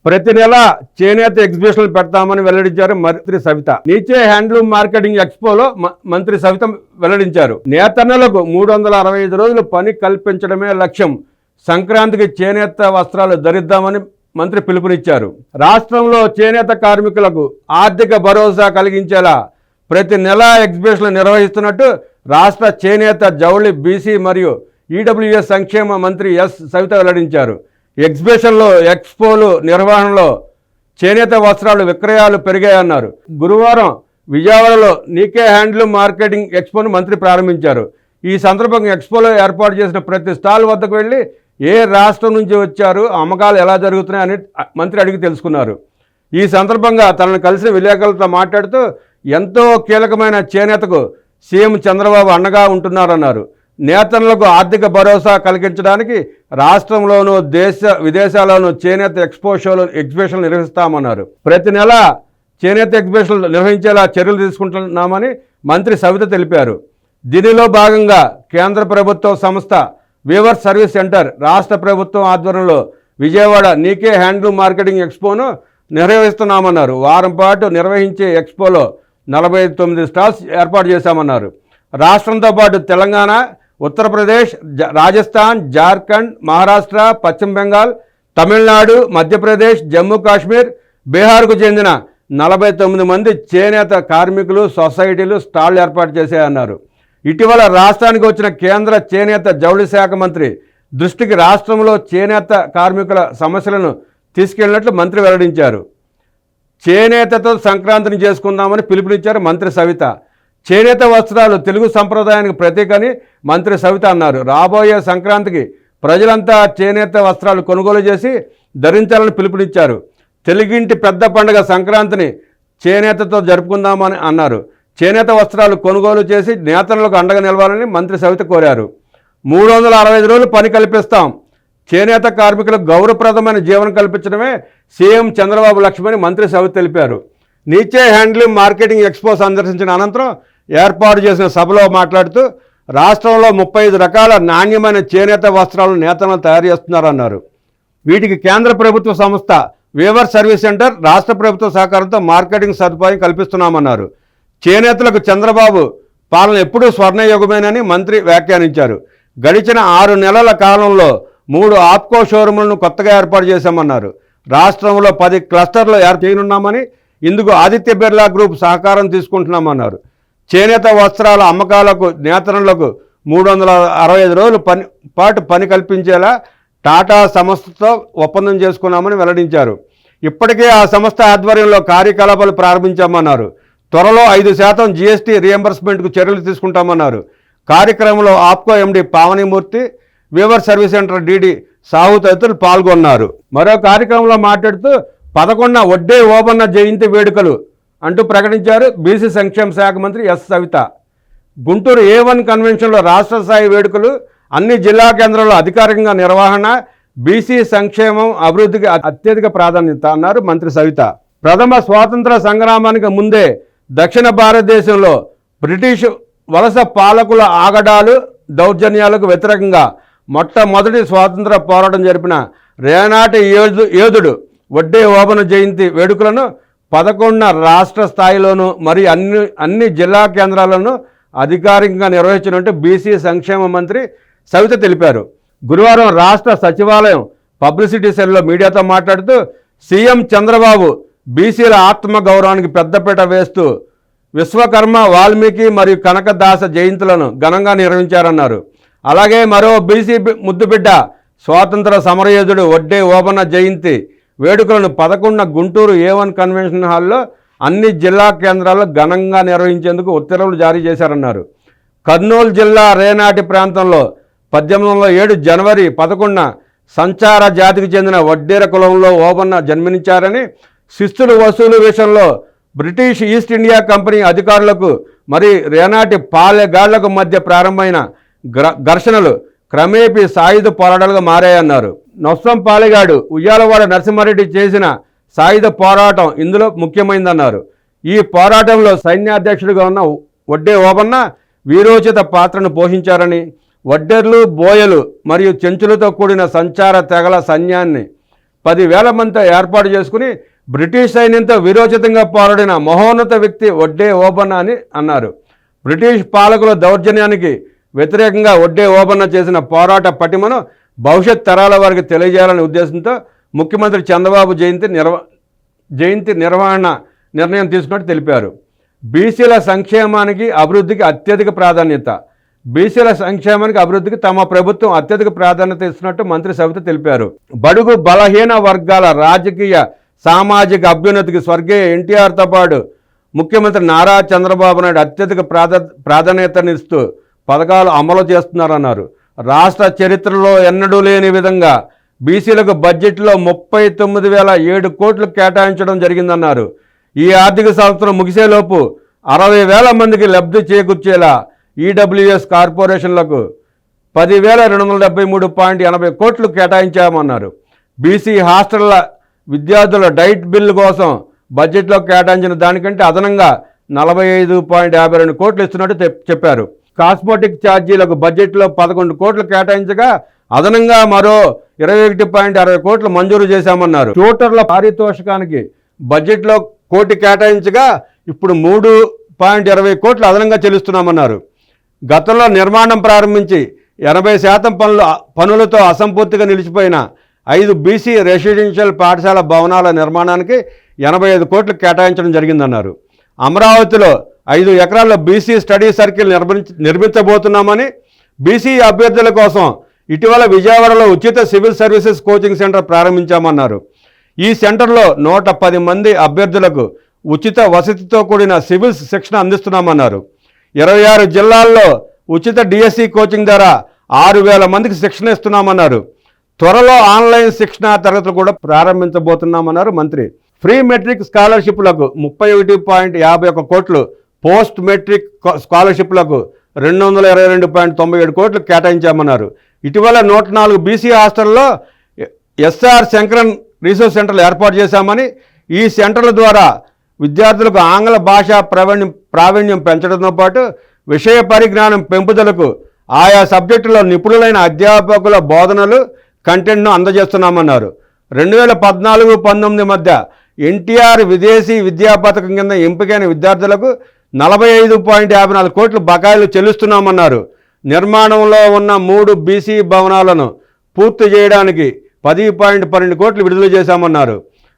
ప్రతి నెల చేనేత ఎగ్జిబిషన్లు పెడతామని వెల్లడించారు మంత్రి సవిత. నీచే హ్యాండ్లూమ్ మార్కెటింగ్ ఎక్స్పోలో మంత్రి సవిత వెల్లడించారు. నేతన్నలకు 365 రోజులు పని కల్పించడమే లక్ష్యం. సంక్రాంతికి చేనేత వస్త్రాలు ధరిద్దామని మంత్రి పిలుపునిచ్చారు. రాష్ట్రంలో చేనేత కార్మికులకు ఆర్థిక భరోసా కలిగించేలా ప్రతి నెల ఎగ్జిబిషన్లు నిర్వహిస్తున్నట్టు రాష్ట్ర చేనేత జౌళి బీసీ మరియు ఈడబ్ల్యూఎస్ సంక్షేమ మంత్రి ఎస్ సవిత వెల్లడించారు. ఎగ్జిబిషన్లో ఎక్స్పోలు నిర్వహణలో చేనేత వస్త్రాలు విక్రయాలు పెరిగాయన్నారు. గురువారం విజయవాడలో నీకే హ్యాండ్లూమ్ మార్కెటింగ్ ఎక్స్పోను మంత్రి ప్రారంభించారు. ఈ సందర్భంగా ఎక్స్పోలో ఏర్పాటు చేసిన ప్రతి స్టాల్ వద్దకు వెళ్ళి ఏ రాష్ట్రం నుంచి వచ్చారు, అమ్మకాలు ఎలా జరుగుతున్నాయని మంత్రి అడిగి తెలుసుకున్నారు. ఈ సందర్భంగా తనను కలిసిన విలేకరులతో మాట్లాడుతూ ఎంతో కీలకమైన చేనేతకు సీఎం చంద్రబాబు అండగా ఉంటున్నారన్నారు. నేతలకు ఆర్థిక భరోసా కలిగించడానికి రాష్ట్రంలోనూ విదేశాల్లోనూ చేనేత ఎగ్జిబిషన్లు నిర్వహిస్తామన్నారు. ప్రతి నెల చేనేత ఎగ్జిబిషన్లు నిర్వహించేలా చర్యలు తీసుకుంటున్నామని మంత్రి సవిత తెలిపారు. దీనిలో భాగంగా కేంద్ర ప్రభుత్వ సంస్థ వీవర్స్ సర్వీస్ సెంటర్ రాష్ట్ర ప్రభుత్వం ఆధ్వర్యంలో విజయవాడ నీకే హ్యాండ్లూమ్ మార్కెటింగ్ ఎక్స్పోను నిర్వహిస్తున్నామన్నారు. వారం పాటు నిర్వహించే ఎక్స్పోలో 49 స్టాల్స్ ఏర్పాటు చేశామన్నారు. రాష్ట్రంతో పాటు తెలంగాణ, ఉత్తరప్రదేశ్, రాజస్థాన్, జార్ఖండ్, మహారాష్ట్ర, పశ్చిమ బెంగాల్, తమిళనాడు, మధ్యప్రదేశ్, జమ్మూ కాశ్మీర్, బీహార్కు చెందిన 49 మంది చేనేత కార్మికులు సొసైటీలు స్టాళ్లు ఏర్పాటు చేశాయన్నారు. ఇటీవల రాష్ట్రానికి వచ్చిన కేంద్ర చేనేత జౌళి శాఖ మంత్రి దృష్టికి రాష్ట్రంలో చేనేత కార్మికుల సమస్యలను తీసుకెళ్లినట్లు మంత్రి వెల్లడించారు. చేనేతతో సంక్రాంతిని చేసుకుందామని పిలుపునిచ్చారు మంత్రి సవిత. చేనేత వస్త్రాలు తెలుగు సంప్రదాయానికి ప్రతీకని మంత్రి సవిత అన్నారు. రాబోయే సంక్రాంతికి ప్రజలంతా చేనేత వస్త్రాలు కొనుగోలు చేసి ధరించాలని పిలుపునిచ్చారు. తెలుగింటి పెద్ద పండుగ సంక్రాంతిని చేనేతతో జరుపుకుందామని అన్నారు. చేనేత వస్త్రాలు కొనుగోలు చేసి నేతలకు అండగా నిలవాలని మంత్రి సవిత కోరారు. 365 రోజులు పని కల్పిస్తాం. చేనేత కార్మికులకు గౌరవప్రదమైన జీవనం కల్పించడమే సీఎం చంద్రబాబు లక్ష్యమని మంత్రి సవిత తెలిపారు. నీచే హ్యాండ్లూమ్ మార్కెటింగ్ ఎక్స్పో సందర్శించిన అనంతరం ఏర్పాటు చేసిన సభలో మాట్లాడుతూ రాష్ట్రంలో 35 రకాల నాణ్యమైన చేనేత వస్త్రాలను నేతలు తయారు చేస్తున్నారన్నారు. వీటికి కేంద్ర ప్రభుత్వ సంస్థ వీవర్స్ సర్వీస్ సెంటర్ రాష్ట్ర ప్రభుత్వ సహకారంతో మార్కెటింగ్ సదుపాయం కల్పిస్తున్నామన్నారు. చేనేతలకు చంద్రబాబు పాలన ఎప్పుడూ స్వర్ణయుగమేనని మంత్రి వ్యాఖ్యానించారు. గడిచిన 6 నెలల కాలంలో 3 ఆప్కో షోరూములను కొత్తగా ఏర్పాటు చేశామన్నారు. రాష్ట్రంలో 10 క్లస్టర్లు ఏర్పాటు చేయనున్నామని, ఇందుకు ఆదిత్య బిర్లా గ్రూప్ సహకారం తీసుకుంటున్నామన్నారు. చేనేత వస్త్రాల అమ్మకాలకు నేతలకు 365 రోజుల పాటు పని కల్పించేలా టాటా సంస్థతో ఒప్పందం చేసుకున్నామని వెల్లడించారు. ఇప్పటికే ఆ సంస్థ ఆధ్వర్యంలో కార్యకలాపాలు ప్రారంభించామన్నారు. త్వరలో 5% జీఎస్టీ రియంబర్స్మెంట్కు చర్యలు తీసుకుంటామన్నారు. కార్యక్రమంలో APCO MD Pavanimurthy, weaver service centre DD Sahu తదితరులు పాల్గొన్నారు. మరో కార్యక్రమంలో మాట్లాడుతూ 11వ వడ్డే ఓబన్న జయంతి వేడుకలు అంటూ ప్రకటించారు బీసీ సంక్షేమ శాఖ మంత్రి ఎస్ సవిత. గుంటూరు A1 కన్వెన్షన్లో రాష్ట్ర స్థాయి వేడుకలు, అన్ని జిల్లా కేంద్రాల్లో అధికారికంగా నిర్వహణ, బీసీ సంక్షేమం అభివృద్ధికి అత్యధిక ప్రాధాన్యత అన్నారు మంత్రి సవిత. ప్రథమ స్వాతంత్ర సంగ్రామానికి ముందే దక్షిణ భారతదేశంలో బ్రిటిష్ వలస పాలకుల ఆగడాలు, దౌర్జన్యాలకు వ్యతిరేకంగా మొట్టమొదటి స్వాతంత్ర పోరాటం జరిపిన రేనాటి యోధుడు వడ్డే ఓబన్న జయంతి వేడుకలను 11 రాష్ట్ర స్థాయిలోనూ మరియు అన్ని జిల్లా కేంద్రాలను అధికారికంగా నిర్వహించినట్టు బీసీ సంక్షేమ మంత్రి సవిత తెలిపారు. గురువారం రాష్ట్ర సచివాలయం పబ్లిసిటీ సెల్లో మీడియాతో మాట్లాడుతూ సీఎం చంద్రబాబు బీసీల ఆత్మగౌరవానికి పెద్దపీట వేస్తూ విశ్వకర్మ, వాల్మీకి మరియు కనకదాస జయంతులను ఘనంగా నిర్వహించారన్నారు. అలాగే మరో బీసీ ముద్దుబిడ్డ స్వాతంత్ర సమరయోధుడు వడ్డే ఓబన్న జయంతి వేడుకలను 11 గుంటూరు A1 కన్వెన్షన్ హాల్లో అన్ని జిల్లా కేంద్రాల్లో ఘనంగా నిర్వహించేందుకు ఉత్తర్వులు జారీ చేశారన్నారు. కర్నూలు జిల్లా రేనాటి ప్రాంతంలో 1807 జనవరి 11న సంచార జాతికి చెందిన వడ్డేర కులంలో ఓబన్న జన్మనించారని, శిస్తుల వసూలు విషయంలో బ్రిటిష్ ఈస్ట్ ఇండియా కంపెనీ అధికారులకు మరి రేనాటి పాలెగాళ్లకు మధ్య ప్రారంభమైన ఘర్షణలు క్రమేపీ సాయుధ పోరాటాలుగా మారాయన్నారు. నొస్సం పాలెగాడు ఉయ్యాలవాడ నరసింహారెడ్డి చేసిన సాయుధ పోరాటం ఇందులో ముఖ్యమైందన్నారు. ఈ పోరాటంలో సైన్యాధ్యక్షుడిగా ఉన్న వడ్డే ఓబన్న వీరోచిత పాత్రను పోషించారని, వడ్డెర్లు, బోయలు మరియు చెంచులతో కూడిన సంచార తెగల సైన్యాన్ని 10,000 మందితో ఏర్పాటు చేసుకుని బ్రిటిష్ సైన్యంతో విరోచితంగా పోరాడిన మహోన్నత వ్యక్తి వడ్డే ఓబన్న అని అన్నారు. బ్రిటిష్ పాలకుల దౌర్జన్యానికి వ్యతిరేకంగా వడ్డే ఓబన్న చేసిన పోరాట పటిమను భవిష్యత్ తరాల వారికి తెలియజేయాలనే ఉద్దేశంతో ముఖ్యమంత్రి చంద్రబాబు జయంతి నిర్వహణ నిర్ణయం తీసుకున్నట్టు తెలిపారు. బీసీల సంక్షేమానికి అభివృద్ధికి అత్యధిక ప్రాధాన్యత. బీసీల సంక్షేమానికి అభివృద్ధికి తమ ప్రభుత్వం అత్యధిక ప్రాధాన్యత ఇస్తున్నట్టు మంత్రి సవిత తెలిపారు. బడుగు బలహీన వర్గాల రాజకీయ సామాజిక అభ్యున్నతికి స్వర్గీయ ఎన్టీఆర్తో పాటు ముఖ్యమంత్రి నారా చంద్రబాబు నాయుడు అత్యధిక ప్రాధాన్యతనిస్తూ పథకాలు అమలు చేస్తున్నారన్నారు. రాష్ట్ర చరిత్రలో ఎన్నడూ లేని విధంగా బీసీలకు బడ్జెట్లో 39,007 కోట్లు కేటాయించడం జరిగిందన్నారు. ఈ ఆర్థిక సంవత్సరం ముగిసేలోపు 60,000 మందికి లబ్ధి చేకూర్చేలా ఈడబ్ల్యూఎస్ కార్పొరేషన్లకు 10,273.80 కోట్లు కేటాయించామన్నారు. బీసీ హాస్టళ్ల విద్యార్థుల డైట్ బిల్లు కోసం బడ్జెట్లో కేటాయించిన దానికంటే అదనంగా 45.52 కోట్లు ఇస్తున్నట్టు చెప్పారు. కాస్మోటిక్ ఛార్జీలకు బడ్జెట్లో 11 కోట్లు కేటాయించగా అదనంగా మరో 21.60 కోట్లు మంజూరు చేశామన్నారు. ట్యూటర్ల పారితోషికానికి బడ్జెట్లో 1 కోటి కేటాయించగా ఇప్పుడు 3.20 కోట్లు అదనంగా చెల్లిస్తున్నామన్నారు. గతంలో నిర్మాణం ప్రారంభించి 80% పనులతో అసంపూర్తిగా నిలిచిపోయిన 5 బీసీ రెసిడెన్షియల్ పాఠశాల భవనాల నిర్మాణానికి 85 కోట్లు కేటాయించడం జరిగిందన్నారు. అమరావతిలో 5 ఎకరాల్లో బీసీ స్టడీ సర్కిల్ నిర్మించబోతున్నామని, బీసీ అభ్యర్థుల కోసం ఇటీవల విజయవాడలో ఉచిత సివిల్ సర్వీసెస్ కోచింగ్ సెంటర్ ప్రారంభించామన్నారు. ఈ సెంటర్లో 110 మంది అభ్యర్థులకు ఉచిత వసతితో కూడిన సివిల్స్ శిక్షణ అందిస్తున్నామన్నారు. 26 జిల్లాల్లో ఉచిత డిఎస్సి కోచింగ్ ద్వారా 6,000 మందికి శిక్షణ ఇస్తున్నామన్నారు. త్వరలో ఆన్లైన్ శిక్షణ తరగతులు కూడా ప్రారంభించబోతున్నామన్నారు మంత్రి. ఫ్రీ మెట్రిక్ స్కాలర్షిప్లకు 31.51 కోట్లు, పోస్ట్ మెట్రిక్ స్కాలర్షిప్లకు 222.97 కోట్లు కేటాయించామన్నారు. ఇటీవల 104 బీసీ హాస్టల్లో ఎస్ఆర్ శంకరన్ రీసోర్స్ సెంటర్లు ఏర్పాటు చేశామని, ఈ సెంటర్ల ద్వారా విద్యార్థులకు ఆంగ్ల భాషా ప్రావీణ్యం పెంచడంతో పాటు విషయ పరిజ్ఞానం పెంపుదలకు ఆయా సబ్జెక్టులో నిపుణులైన అధ్యాపకుల బోధనలు కంటెంట్ను అందజేస్తున్నామన్నారు. 2014-19 మధ్య ఎన్టీఆర్ విదేశీ విద్యా పథకం కింద ఎంపికైన విద్యార్థులకు 45.54 కోట్లు బకాయిలు చెల్లిస్తున్నామన్నారు. నిర్మాణంలో ఉన్న 3 బీసీ భవనాలను పూర్తి చేయడానికి 10.12 కోట్లు విడుదల చేశామన్నారు.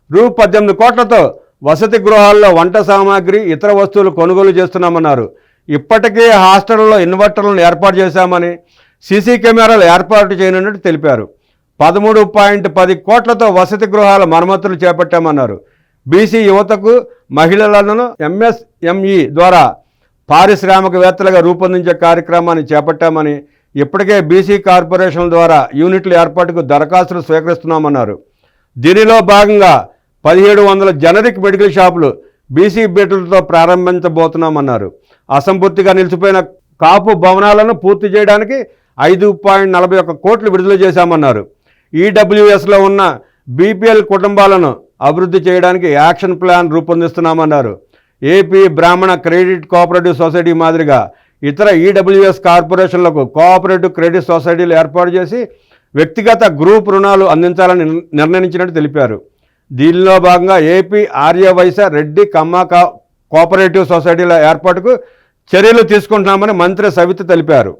రూ. 18 కోట్లతో వసతి గృహాల్లో వంట సామాగ్రి, ఇతర వస్తువులు కొనుగోలు చేస్తున్నామన్నారు. ఇప్పటికే హాస్టళ్లలో ఇన్వర్టర్లను ఏర్పాటు చేశామని, సీసీ కెమెరాలు ఏర్పాటు చేయనున్నట్టు తెలిపారు. 13.10 కోట్లతో వసతి గృహాల మరమ్మతులు చేపట్టామన్నారు. బీసీ యువతకు, మహిళలను ఎంఎస్ఎంఈ ద్వారా పారిశ్రామికవేత్తలుగా రూపొందించే కార్యక్రమాన్ని చేపట్టామని, ఇప్పటికే బీసీ కార్పొరేషన్ల ద్వారా యూనిట్ల ఏర్పాటుకు దరఖాస్తులు స్వీకరిస్తున్నామన్నారు. దీనిలో భాగంగా 1,700 జనరిక్ మెడికల్ షాపులు బీసీ బిడ్డలతో ప్రారంభించబోతున్నామన్నారు. అసంపూర్తిగా నిలిచిపోయిన కాపు భవనాలను పూర్తి చేయడానికి 5.41 కోట్లు విడుదల చేశామన్నారు. ఈడబ్ల్యూఎస్లో ఉన్న బీపీఎల్ కుటుంబాలను అభివృద్ధి చేయడానికి యాక్షన్ ప్లాన్ రూపొందిస్తున్నామన్నారు. ఏపీ బ్రాహ్మణ క్రెడిట్ కోఆపరేటివ్ సొసైటీ మాదిరిగా ఇతర ఈడబ్ల్యూఎస్ కార్పొరేషన్లకు కోఆపరేటివ్ క్రెడిట్ సొసైటీలు ఏర్పాటు చేసి వ్యక్తిగత గ్రూప్ రుణాలు అందించాలని నిర్ణయించినట్టు తెలిపారు. దీనిలో భాగంగా ఏపీ ఆర్యవైశ్య రెడ్డి కమ్మ కోఆపరేటివ్ సొసైటీల ఏర్పాటుకు చర్యలు తీసుకుంటున్నామని మంత్రి సవిత తెలిపారు.